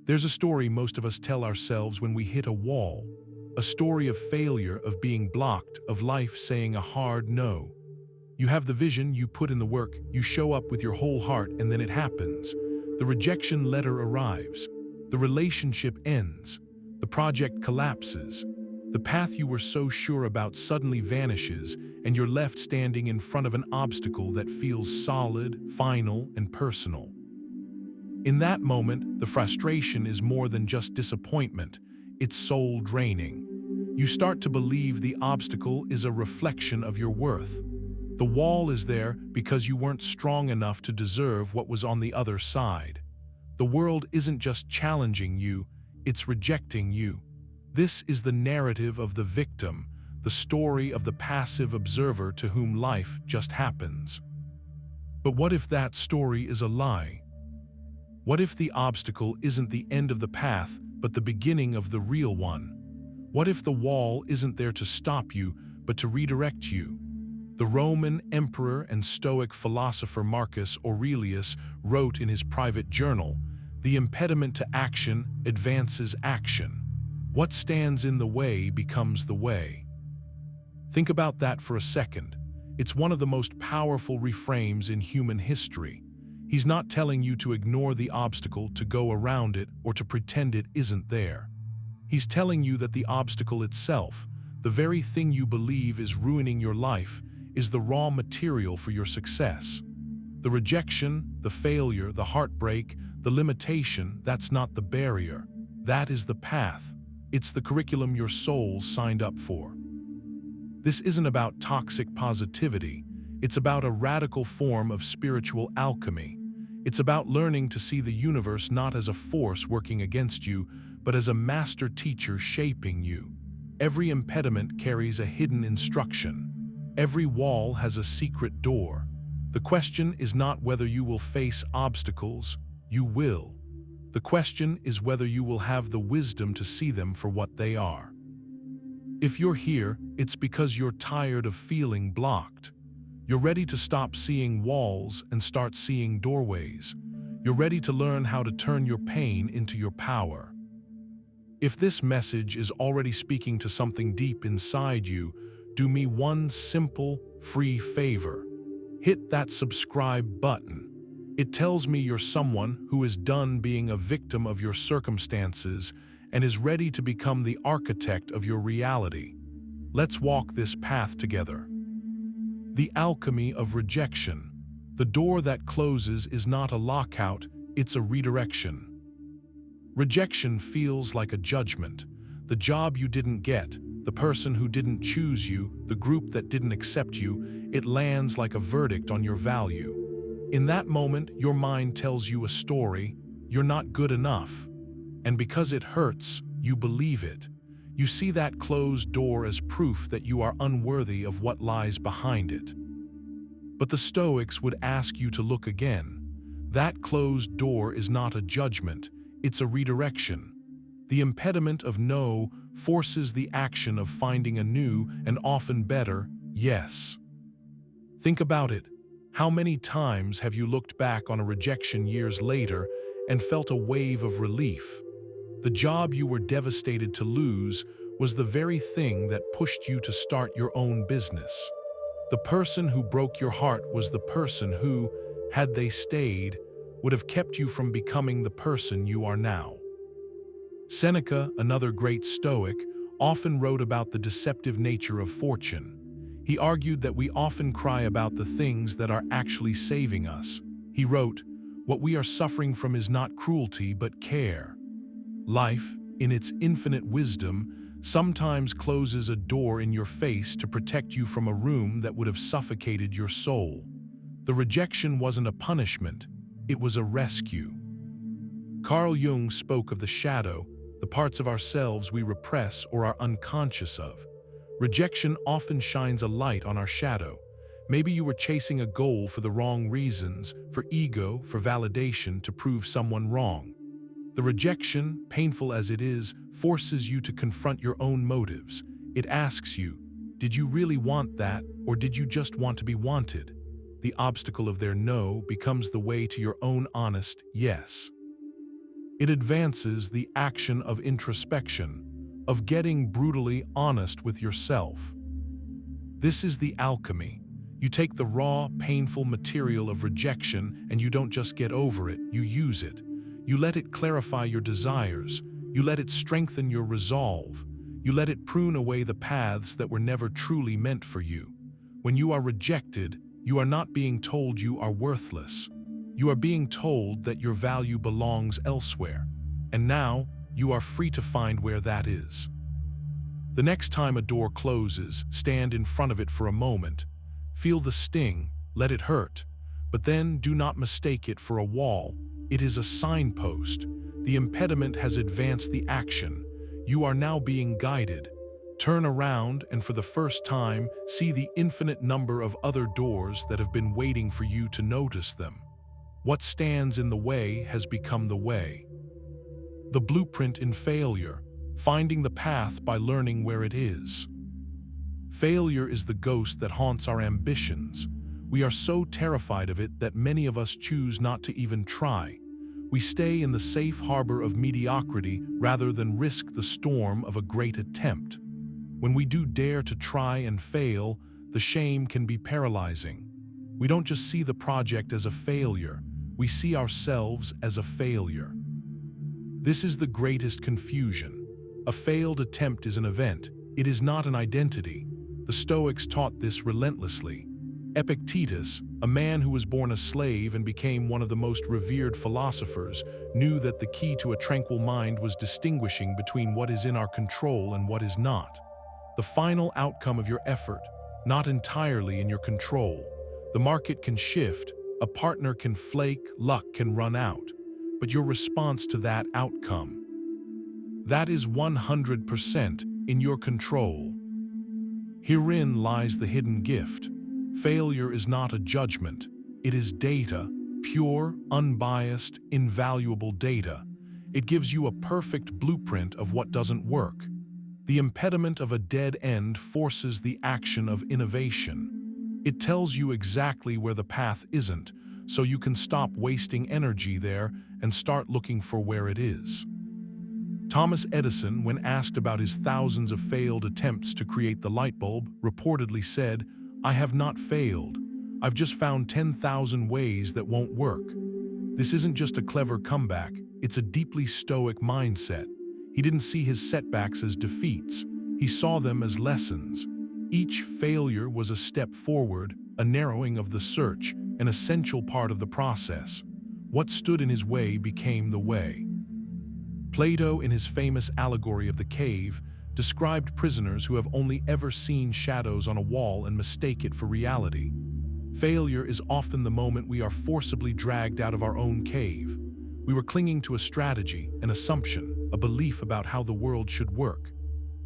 There's a story most of us tell ourselves when we hit a wall, a story of failure, of being blocked, of life saying a hard no. You have the vision, you put in the work, you show up with your whole heart, and then it happens. The rejection letter arrives. The relationship ends. The project collapses. The path you were so sure about suddenly vanishes, and you're left standing in front of an obstacle that feels solid, final, and personal. In that moment, the frustration is more than just disappointment, it's soul-draining. You start to believe the obstacle is a reflection of your worth. The wall is there because you weren't strong enough to deserve what was on the other side. The world isn't just challenging you, it's rejecting you. This is the narrative of the victim, the story of the passive observer to whom life just happens. But what if that story is a lie? What if the obstacle isn't the end of the path, but the beginning of the real one? What if the wall isn't there to stop you, but to redirect you? The Roman emperor and Stoic philosopher Marcus Aurelius wrote in his private journal, "The impediment to action advances action. What stands in the way becomes the way." Think about that for a second. It's one of the most powerful reframes in human history. He's not telling you to ignore the obstacle, to go around it, or to pretend it isn't there. He's telling you that the obstacle itself, the very thing you believe is ruining your life, is the raw material for your success. The rejection, the failure, the heartbreak, the limitation, that's not the barrier. That is the path. It's the curriculum your soul signed up for. This isn't about toxic positivity. It's about a radical form of spiritual alchemy. It's about learning to see the universe not as a force working against you, but as a master teacher shaping you. Every impediment carries a hidden instruction. Every wall has a secret door. The question is not whether you will face obstacles, you will. The question is whether you will have the wisdom to see them for what they are. If you're here, it's because you're tired of feeling blocked. You're ready to stop seeing walls and start seeing doorways. You're ready to learn how to turn your pain into your power. If this message is already speaking to something deep inside you, do me one simple, free favor. Hit that subscribe button. It tells me you're someone who is done being a victim of your circumstances and is ready to become the architect of your reality. Let's walk this path together. The alchemy of rejection. The door that closes is not a lockout, it's a redirection. Rejection feels like a judgment. The job you didn't get, the person who didn't choose you, the group that didn't accept you, it lands like a verdict on your value. In that moment, your mind tells you a story, you're not good enough. And because it hurts, you believe it. You see that closed door as proof that you are unworthy of what lies behind it. But the Stoics would ask you to look again. That closed door is not a judgment, it's a redirection. The impediment of no forces the action of finding a new and often better yes. Think about it. How many times have you looked back on a rejection years later and felt a wave of relief? The job you were devastated to lose was the very thing that pushed you to start your own business. The person who broke your heart was the person who, had they stayed, would have kept you from becoming the person you are now. Seneca, another great Stoic, often wrote about the deceptive nature of fortune. He argued that we often cry about the things that are actually saving us. He wrote, "What we are suffering from is not cruelty but care." Life, in its infinite wisdom, sometimes closes a door in your face to protect you from a room that would have suffocated your soul. The rejection wasn't a punishment, it was a rescue. Carl Jung spoke of the shadow, the parts of ourselves we repress or are unconscious of. Rejection often shines a light on our shadow. Maybe you were chasing a goal for the wrong reasons, for ego, for validation, to prove someone wrong. The rejection, painful as it is, forces you to confront your own motives. It asks you, did you really want that, or did you just want to be wanted? The obstacle of their no becomes the way to your own honest yes. It advances the action of introspection, of getting brutally honest with yourself. This is the alchemy. You take the raw, painful material of rejection and you don't just get over it, you use it. You let it clarify your desires. You let it strengthen your resolve. You let it prune away the paths that were never truly meant for you. When you are rejected, you are not being told you are worthless. You are being told that your value belongs elsewhere. And now, you are free to find where that is. The next time a door closes, stand in front of it for a moment. Feel the sting, let it hurt. But then do not mistake it for a wall. It is a signpost. The impediment has advanced the action. You are now being guided. Turn around and for the first time, see the infinite number of other doors that have been waiting for you to notice them. What stands in the way has become the way. The blueprint in failure, finding the path by learning where it is. Failure is the ghost that haunts our ambitions. We are so terrified of it that many of us choose not to even try. We stay in the safe harbor of mediocrity rather than risk the storm of a great attempt. When we do dare to try and fail, the shame can be paralyzing. We don't just see the project as a failure, we see ourselves as a failure. This is the greatest confusion. A failed attempt is an event, it is not an identity. The Stoics taught this relentlessly. Epictetus, a man who was born a slave and became one of the most revered philosophers, knew that the key to a tranquil mind was distinguishing between what is in our control and what is not. The final outcome of your effort, not entirely in your control. The market can shift, a partner can flake, luck can run out, but your response to that outcome, that is 100% in your control. Herein lies the hidden gift. Failure is not a judgment. It is data, pure, unbiased, invaluable data. It gives you a perfect blueprint of what doesn't work. The impediment of a dead end forces the action of innovation. It tells you exactly where the path isn't, so you can stop wasting energy there and start looking for where it is. Thomas Edison, when asked about his thousands of failed attempts to create the light bulb, reportedly said, "I have not failed. I've just found 10,000 ways that won't work." This isn't just a clever comeback, it's a deeply stoic mindset. He didn't see his setbacks as defeats. He saw them as lessons. Each failure was a step forward, a narrowing of the search, an essential part of the process. What stood in his way became the way. Plato, in his famous allegory of the cave, described prisoners who have only ever seen shadows on a wall and mistake it for reality. Failure is often the moment we are forcibly dragged out of our own cave. We were clinging to a strategy, an assumption, a belief about how the world should work.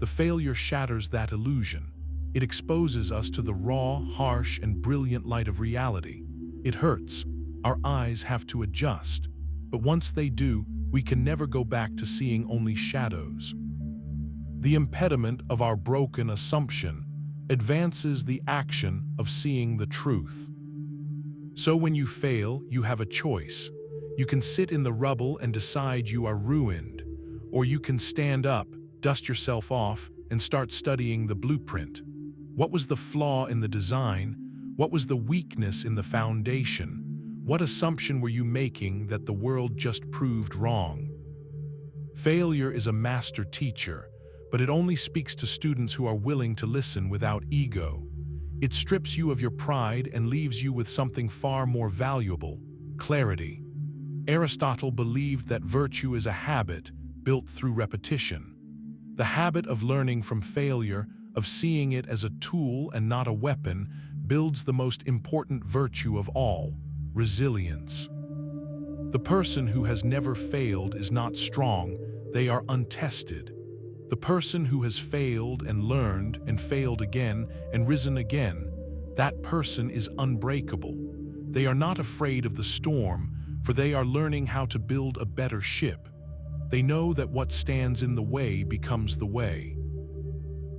The failure shatters that illusion. It exposes us to the raw, harsh, and brilliant light of reality. It hurts. Our eyes have to adjust. But once they do, we can never go back to seeing only shadows. The impediment of our broken assumption advances the action of seeing the truth. So when you fail, you have a choice. You can sit in the rubble and decide you are ruined, or you can stand up, dust yourself off, and start studying the blueprint. What was the flaw in the design? What was the weakness in the foundation? What assumption were you making that the world just proved wrong? Failure is a master teacher, but it only speaks to students who are willing to listen without ego. It strips you of your pride and leaves you with something far more valuable: clarity. Aristotle believed that virtue is a habit built through repetition. The habit of learning from failure, of seeing it as a tool and not a weapon, builds the most important virtue of all: resilience. The person who has never failed is not strong, they are untested. The person who has failed and learned and failed again and risen again, that person is unbreakable. They are not afraid of the storm, for they are learning how to build a better ship. They know that what stands in the way becomes the way.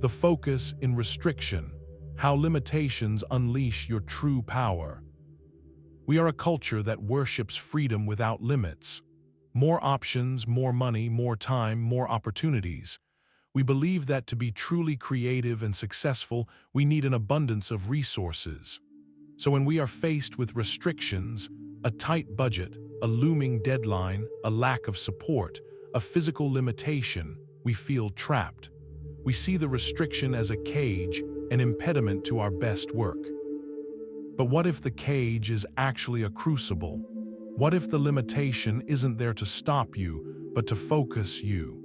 The focus in restriction, how limitations unleash your true power. We are a culture that worships freedom without limits. More options, more money, more time, more opportunities. We believe that to be truly creative and successful, we need an abundance of resources. So when we are faced with restrictions, a tight budget, a looming deadline, a lack of support, a physical limitation, we feel trapped. We see the restriction as a cage, an impediment to our best work. But what if the cage is actually a crucible? What if the limitation isn't there to stop you, but to focus you?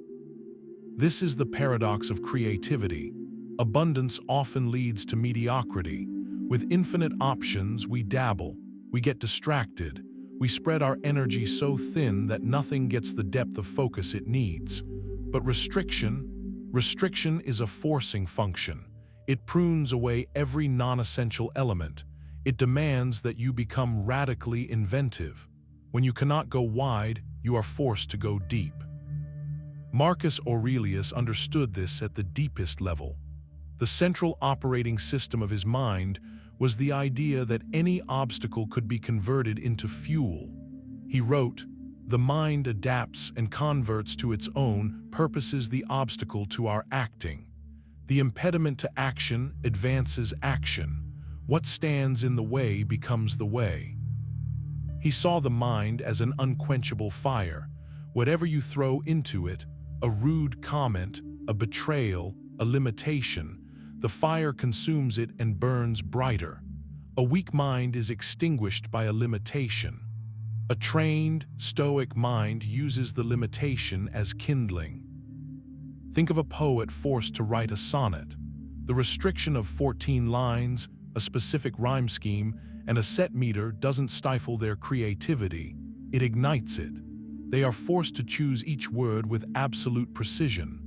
This is the paradox of creativity. Abundance often leads to mediocrity. With infinite options, we dabble, we get distracted, we spread our energy so thin that nothing gets the depth of focus it needs. But restriction is a forcing function. It prunes away every non-essential element. It demands that you become radically inventive. When you cannot go wide, you are forced to go deep. Marcus Aurelius understood this at the deepest level. The central operating system of his mind was the idea that any obstacle could be converted into fuel. He wrote, "The mind adapts and converts to its own purposes the obstacle to our acting. The impediment to action advances action. What stands in the way becomes the way." He saw the mind as an unquenchable fire. Whatever you throw into it, a rude comment, a betrayal, a limitation, the fire consumes it and burns brighter. A weak mind is extinguished by a limitation. A trained, stoic mind uses the limitation as kindling. Think of a poet forced to write a sonnet. The restriction of 14 lines, a specific rhyme scheme, and a set meter doesn't stifle their creativity, it ignites it. They are forced to choose each word with absolute precision.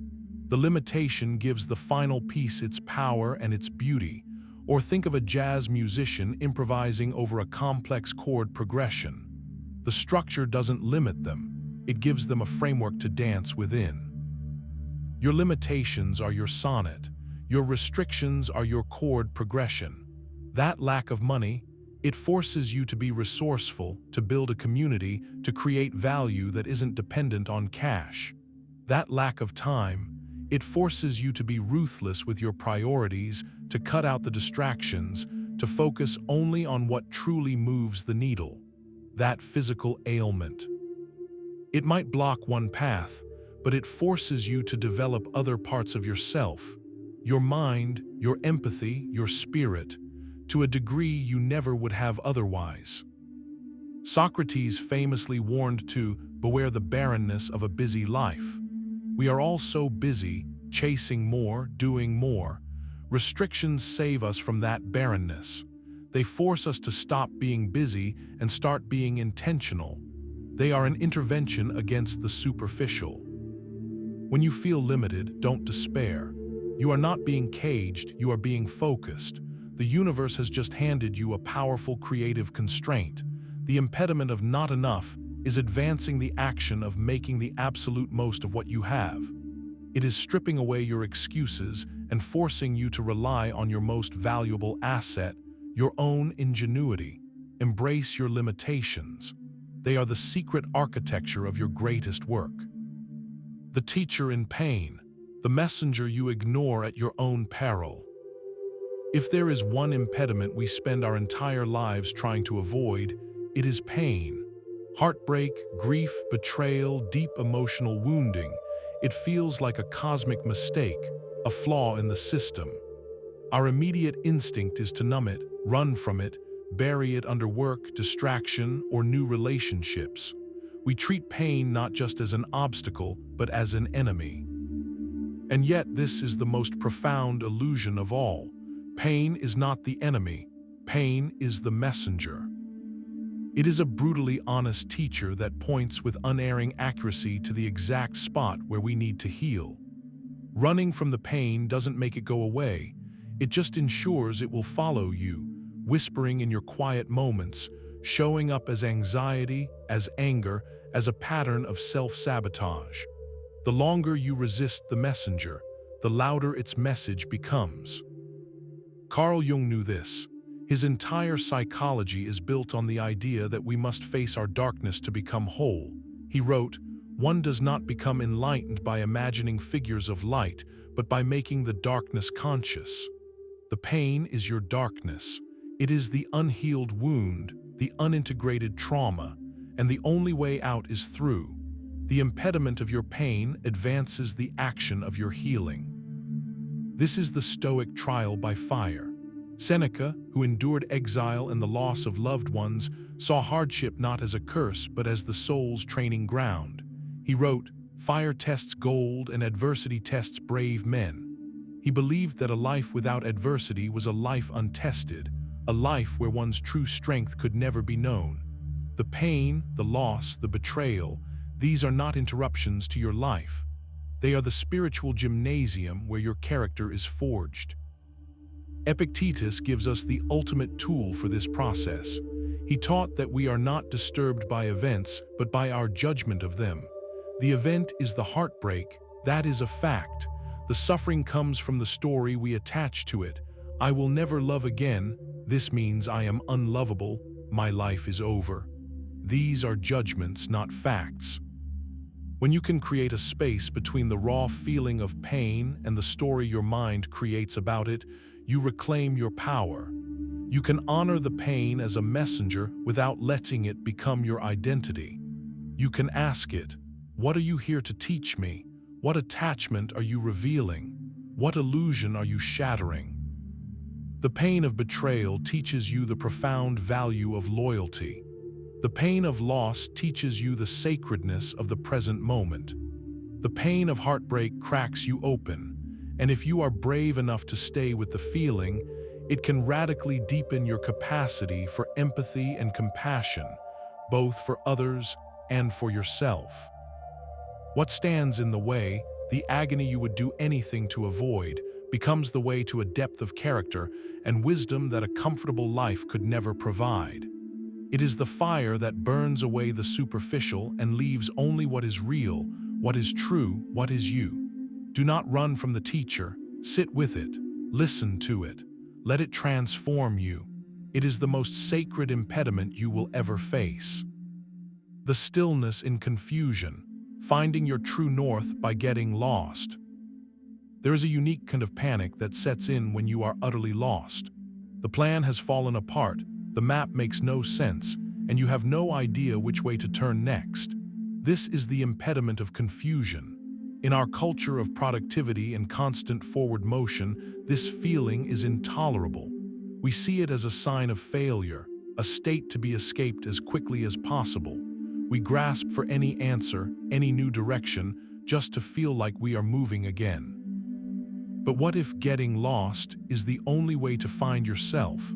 The limitation gives the final piece its power and its beauty. Or think of a jazz musician improvising over a complex chord progression. The structure doesn't limit them, it gives them a framework to dance within. Your limitations are your sonnet. Your restrictions are your chord progression. That lack of money, it forces you to be resourceful, to build a community, to create value that isn't dependent on cash. That lack of time, it forces you to be ruthless with your priorities, to cut out the distractions, to focus only on what truly moves the needle. That physical ailment. It might block one path, but it forces you to develop other parts of yourself, your mind, your empathy, your spirit, to a degree you never would have otherwise. Socrates famously warned to beware the barrenness of a busy life. We are all so busy, chasing more, doing more. Restrictions save us from that barrenness. They force us to stop being busy and start being intentional. They are an intervention against the superficial. When you feel limited, don't despair. You are not being caged, you are being focused. The universe has just handed you a powerful creative constraint. The impediment of not enough is advancing the action of making the absolute most of what you have. It is stripping away your excuses and forcing you to rely on your most valuable asset, your own ingenuity. Embrace your limitations. They are the secret architecture of your greatest work. The teacher in pain, the messenger you ignore at your own peril. If there is one impediment we spend our entire lives trying to avoid, it is pain. Heartbreak, grief, betrayal, deep emotional wounding. It feels like a cosmic mistake, a flaw in the system. Our immediate instinct is to numb it, run from it, bury it under work, distraction, or new relationships. We treat pain not just as an obstacle, but as an enemy. And yet this is the most profound illusion of all. Pain is not the enemy. Pain is the messenger. It is a brutally honest teacher that points with unerring accuracy to the exact spot where we need to heal. Running from the pain doesn't make it go away. It just ensures it will follow you, whispering in your quiet moments, showing up as anxiety, as anger, as a pattern of self-sabotage. The longer you resist the messenger, the louder its message becomes. Carl Jung knew this. His entire psychology is built on the idea that we must face our darkness to become whole. He wrote, "One does not become enlightened by imagining figures of light, but by making the darkness conscious." The pain is your darkness. It is the unhealed wound, the unintegrated trauma, and the only way out is through. The impediment of your pain advances the action of your healing. This is the Stoic trial by fire. Seneca, who endured exile and the loss of loved ones, saw hardship not as a curse but as the soul's training ground. He wrote, "Fire tests gold and adversity tests brave men." He believed that a life without adversity was a life untested, a life where one's true strength could never be known. The pain, the loss, the betrayal, these are not interruptions to your life. They are the spiritual gymnasium where your character is forged. Epictetus gives us the ultimate tool for this process. He taught that we are not disturbed by events, but by our judgment of them. The event is the heartbreak, that is a fact. The suffering comes from the story we attach to it. I will never love again. This means I am unlovable. My life is over. These are judgments, not facts. When you can create a space between the raw feeling of pain and the story your mind creates about it, you reclaim your power. You can honor the pain as a messenger without letting it become your identity. You can ask it, "What are you here to teach me? What attachment are you revealing? What illusion are you shattering?" The pain of betrayal teaches you the profound value of loyalty. The pain of loss teaches you the sacredness of the present moment. The pain of heartbreak cracks you open, and if you are brave enough to stay with the feeling, it can radically deepen your capacity for empathy and compassion, both for others and for yourself. What stands in the way, the agony you would do anything to avoid, becomes the way to a depth of character and wisdom that a comfortable life could never provide. It is the fire that burns away the superficial and leaves only what is real, what is true, what is you. Do not run from the teacher. Sit with it. Listen to it. Let it transform you. It is the most sacred impediment you will ever face. The stillness in confusion, finding your true north by getting lost. There is a unique kind of panic that sets in when you are utterly lost. The plan has fallen apart, the map makes no sense, and you have no idea which way to turn next. This is the impediment of confusion. In our culture of productivity and constant forward motion, this feeling is intolerable. We see it as a sign of failure, a state to be escaped as quickly as possible. We grasp for any answer, any new direction, just to feel like we are moving again. But what if getting lost is the only way to find yourself?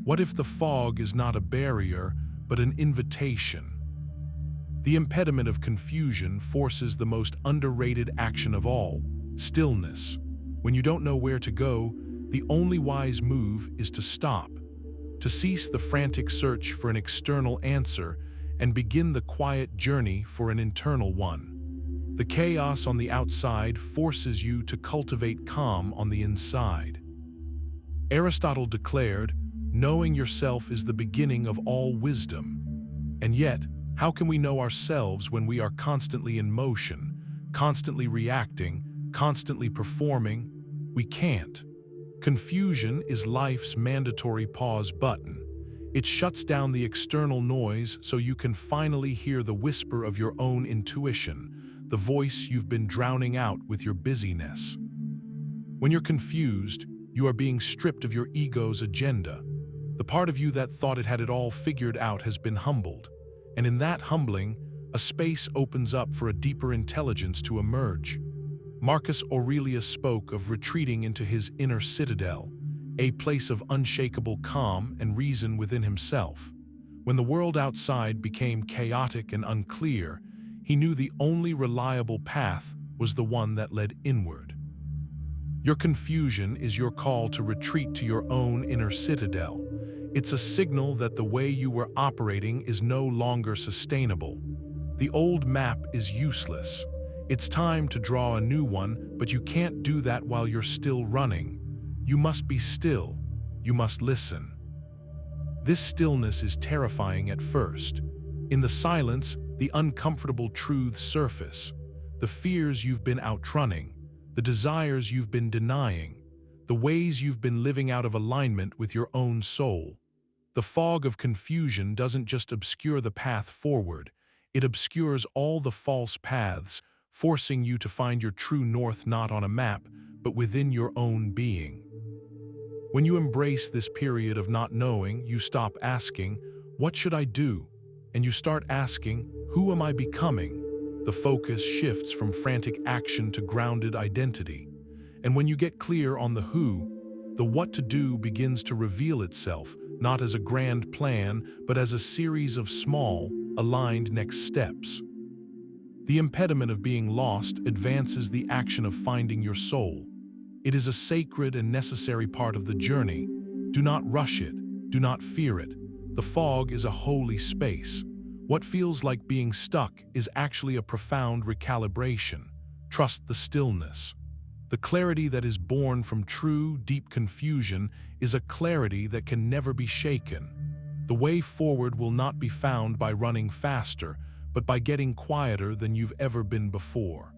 What if the fog is not a barrier, but an invitation? The impediment of confusion forces the most underrated action of all, stillness. When you don't know where to go, the only wise move is to stop, to cease the frantic search for an external answer and begin the quiet journey for an internal one. The chaos on the outside forces you to cultivate calm on the inside. Aristotle declared, "Knowing yourself is the beginning of all wisdom." And yet, how can we know ourselves when we are constantly in motion, constantly reacting, constantly performing? We can't. Confusion is life's mandatory pause button. It shuts down the external noise so you can finally hear the whisper of your own intuition, the voice you've been drowning out with your busyness. When you're confused, you are being stripped of your ego's agenda. The part of you that thought it had it all figured out has been humbled. And in that humbling, a space opens up for a deeper intelligence to emerge. Marcus Aurelius spoke of retreating into his inner citadel, a place of unshakable calm and reason within himself. When the world outside became chaotic and unclear, he knew the only reliable path was the one that led inward. Your confusion is your call to retreat to your own inner citadel. It's a signal that the way you were operating is no longer sustainable. The old map is useless. It's time to draw a new one, but you can't do that while you're still running. You must be still. You must listen. This stillness is terrifying at first. In the silence, The uncomfortable truths surface. The fears you've been outrunning, the desires you've been denying, the ways you've been living out of alignment with your own soul. The fog of confusion doesn't just obscure the path forward, it obscures all the false paths, forcing you to find your true north not on a map, but within your own being. When you embrace this period of not knowing, you stop asking, "What should I do?" And you start asking, "Who am I becoming?" The focus shifts from frantic action to grounded identity. And when you get clear on the who, the what to do begins to reveal itself, not as a grand plan, but as a series of small, aligned next steps. The impediment of being lost advances the action of finding your soul. It is a sacred and necessary part of the journey. Do not rush it. Do not fear it. The fog is a holy space. What feels like being stuck is actually a profound recalibration. Trust the stillness. The clarity that is born from true, deep confusion is a clarity that can never be shaken. The way forward will not be found by running faster, but by getting quieter than you've ever been before.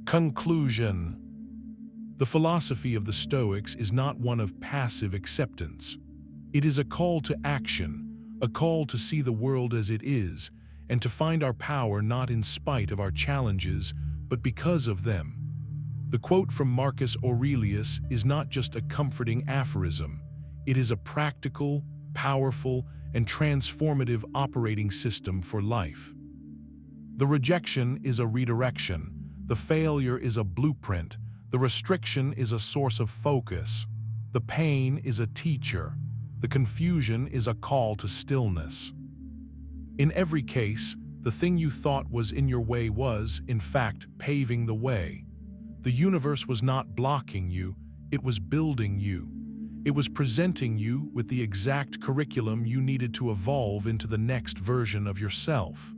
Conclusion. The philosophy of the Stoics is not one of passive acceptance. It is a call to action, a call to see the world as it is, and to find our power not in spite of our challenges, but because of them. The quote from Marcus Aurelius is not just a comforting aphorism. It is a practical, powerful, and transformative operating system for life. The rejection is a redirection. The failure is a blueprint. The restriction is a source of focus. The pain is a teacher. The confusion is a call to stillness. In every case, the thing you thought was in your way was, in fact, paving the way. The universe was not blocking you, it was building you. It was presenting you with the exact curriculum you needed to evolve into the next version of yourself.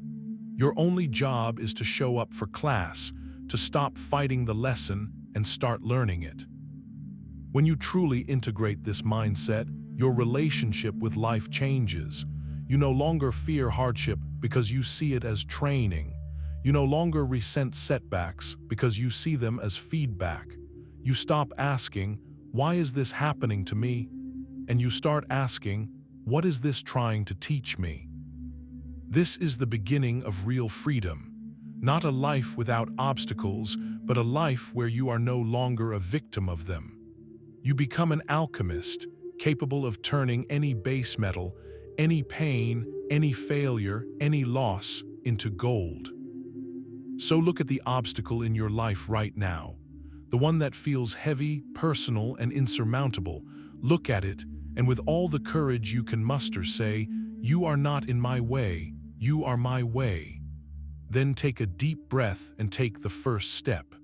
Your only job is to show up for class, to stop fighting the lesson and start learning it. When you truly integrate this mindset, your relationship with life changes. You no longer fear hardship because you see it as training. You no longer resent setbacks because you see them as feedback. You stop asking, "Why is this happening to me?" And you start asking, "What is this trying to teach me?" This is the beginning of real freedom. Not a life without obstacles, but a life where you are no longer a victim of them. You become an alchemist, capable of turning any base metal, any pain, any failure, any loss into gold. So look at the obstacle in your life right now, the one that feels heavy, personal, and insurmountable. Look at it, and with all the courage you can muster, say, "You are not in my way, you are my way." Then take a deep breath and take the first step.